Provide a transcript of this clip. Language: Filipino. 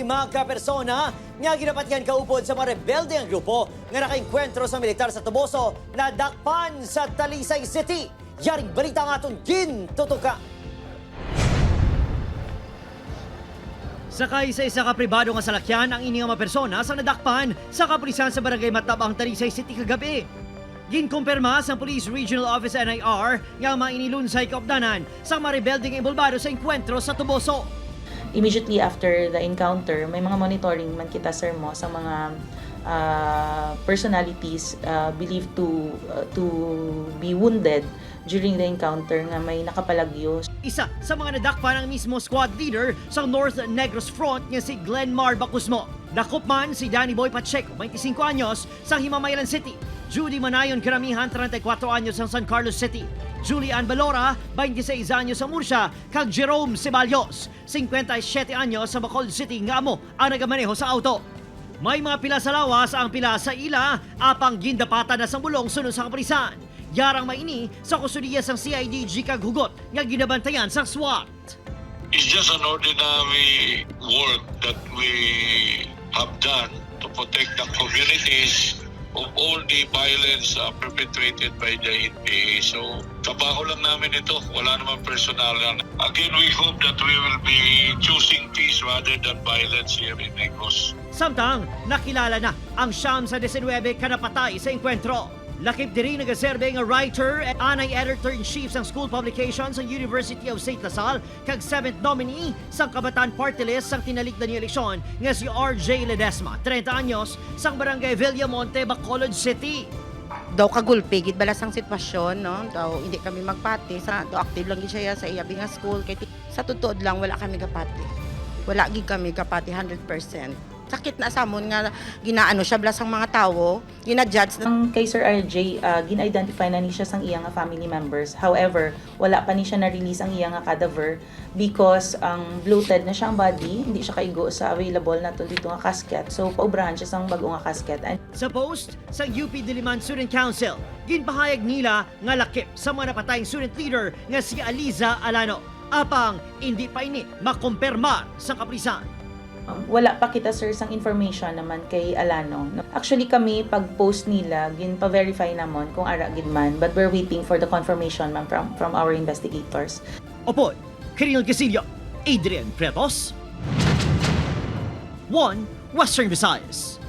25 ka persona nga ginapat yan kaupod sa mga rebelde ang grupo nga nakainkwentro sa militar sa Toboso na dakpan sa Talisay City. Yaring balita nga itong gintutuka. Sakay sa isa ka pribado nga salakyan ang ini nga mga persona sa nadakpan sa kapulisan sa barangay Matabang, Talisay City kagabi. Ginkumpirma sa Police Regional Office NIR nga mainilunsay kaupdanan sa mga rebelde nga involvado sa enkwentro sa Toboso. Immediately after the encounter, may mga monitoring man kita, sir, mo sa mga personalities believed to be wounded during the encounter nga may nakapalagyo. Isa sa mga nadakpan ang mismo squad leader sa North Negros Front nga si Glenmar Bacusmo. Dakop man si Danny Boy Pacheco, 25 anyos, sa Himamaylan City. Judy Manayon Karamihan, 34 anyos sa San Carlos City. Julian Balora, 26 anyos sa Murcia, kag Jerome Ceballos, 57 anyos sa Bacolod City nga amo ang nagamaneho sa auto. May mga pila sa lawas ang pila sa ila, apang gindapatan na sa bulong sunod sa kapulisan. Yarang maini sa kusudiya sang CIDG kag hugot nga ginabantayan sa SWAT. It's just an ordinary work that we have done to protect the communities of all the violence perpetrated by the NPA. So, trabaho lang namin ito. Wala naman personal yan. Again, we hope that we will be choosing peace rather than violence here in Negros. Samtang nakilala na ang siyam sa 19 kanapatay sa enkwentro. Lakip diri nagaserbe nga writer at anay editor-in-chief sang school publications sa University of St. Lasal kag 7th nominee sang Kabataan Party List sang tinalikdan ni eleksyon nga si RJ Ledesma, 30 anyos, sang barangay Villamonte, Bacolod City. Daw kagulpi gid balas ang sitwasyon, no? Daw hindi kami magpati sa daw active lang gid siya sa iyabi nga school kay sa tutuod lang wala kami gapati. Wala gid kami gapati 100%. Sakit na samon nga ginaano siya blas ang mga tawo, gina-judge na. Ang kay Sir RJ, gin-identify na ni siya sang iyang family members. However, wala pa ni siya na-release ang iyang cadaver because ang bloated na siya ang body, hindi siya kaigo sa available na dito nga casket. So, paubrahan siya sang bago nga casket. Sa post sa UP Diliman Student Council, ginpahayag nila nga lakip sa mga napatayng student leader nga si Aliza Alano. Apang hindi pa ini makumpirmar sa kapulisan. Wala pa kita, sir, sang information naman kay Alano. Actually kami, pag-post nila, gin-pa-verify namon kung ara gid man, but we're waiting for the confirmation man from our investigators. Opo, Kiril Casillo, Adrian Pretos, 1 Western Visayas.